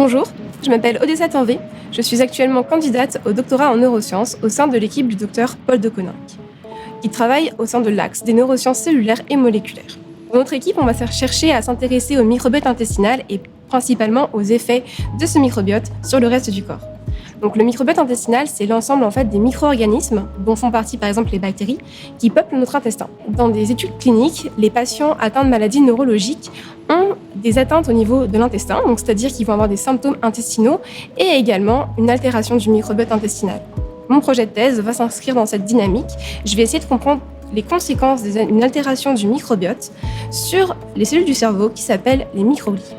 Bonjour, je m'appelle Odessa Tanvé. Je suis actuellement candidate au doctorat en neurosciences au sein de l'équipe du docteur Paul de Coninck, qui travaille au sein de l'Axe des neurosciences cellulaires et moléculaires. Dans notre équipe, on va chercher à s'intéresser au microbiote intestinal et principalement aux effets de ce microbiote sur le reste du corps. Donc le microbiote intestinal, c'est l'ensemble des micro-organismes, dont font partie par exemple les bactéries, qui peuplent notre intestin. Dans des études cliniques, les patients atteints de maladies neurologiques ont des atteintes au niveau de l'intestin, donc c'est-à-dire qu'ils vont avoir des symptômes intestinaux et également une altération du microbiote intestinal. Mon projet de thèse va s'inscrire dans cette dynamique. Je vais essayer de comprendre les conséquences d'une altération du microbiote sur les cellules du cerveau qui s'appellent les microglies.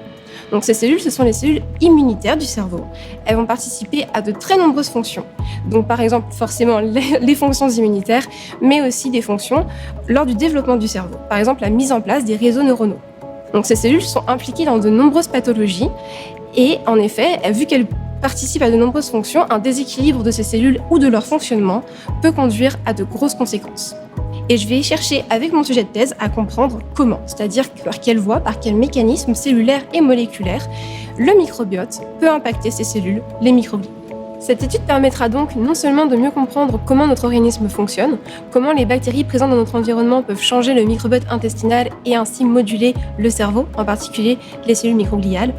Donc ces cellules, ce sont les cellules immunitaires du cerveau. Elles vont participer à de très nombreuses fonctions. Donc par exemple, forcément, les fonctions immunitaires, mais aussi des fonctions lors du développement du cerveau. Par exemple, la mise en place des réseaux neuronaux. Donc ces cellules sont impliquées dans de nombreuses pathologies et en effet, vu qu'elles participent à de nombreuses fonctions, un déséquilibre de ces cellules ou de leur fonctionnement peut conduire à de grosses conséquences. Et je vais chercher avec mon sujet de thèse à comprendre comment, c'est-à-dire par quelle voie, par quel mécanisme cellulaire et moléculaire, le microbiote peut impacter ces cellules, les microglies. Cette étude permettra donc non seulement de mieux comprendre comment notre organisme fonctionne, comment les bactéries présentes dans notre environnement peuvent changer le microbiote intestinal et ainsi moduler le cerveau, en particulier les cellules microgliales,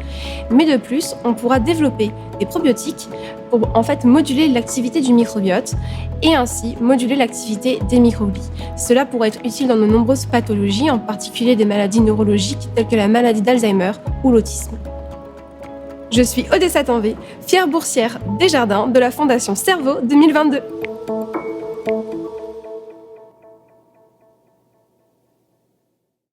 mais de plus, on pourra développer des probiotiques pour moduler l'activité du microbiote et ainsi moduler l'activité des microglies. Cela pourrait être utile dans de nombreuses pathologies, en particulier des maladies neurologiques telles que la maladie d'Alzheimer ou l'autisme. Je suis Odessa Tanvé, fière boursière Desjardins de la Fondation Cerveau 2022.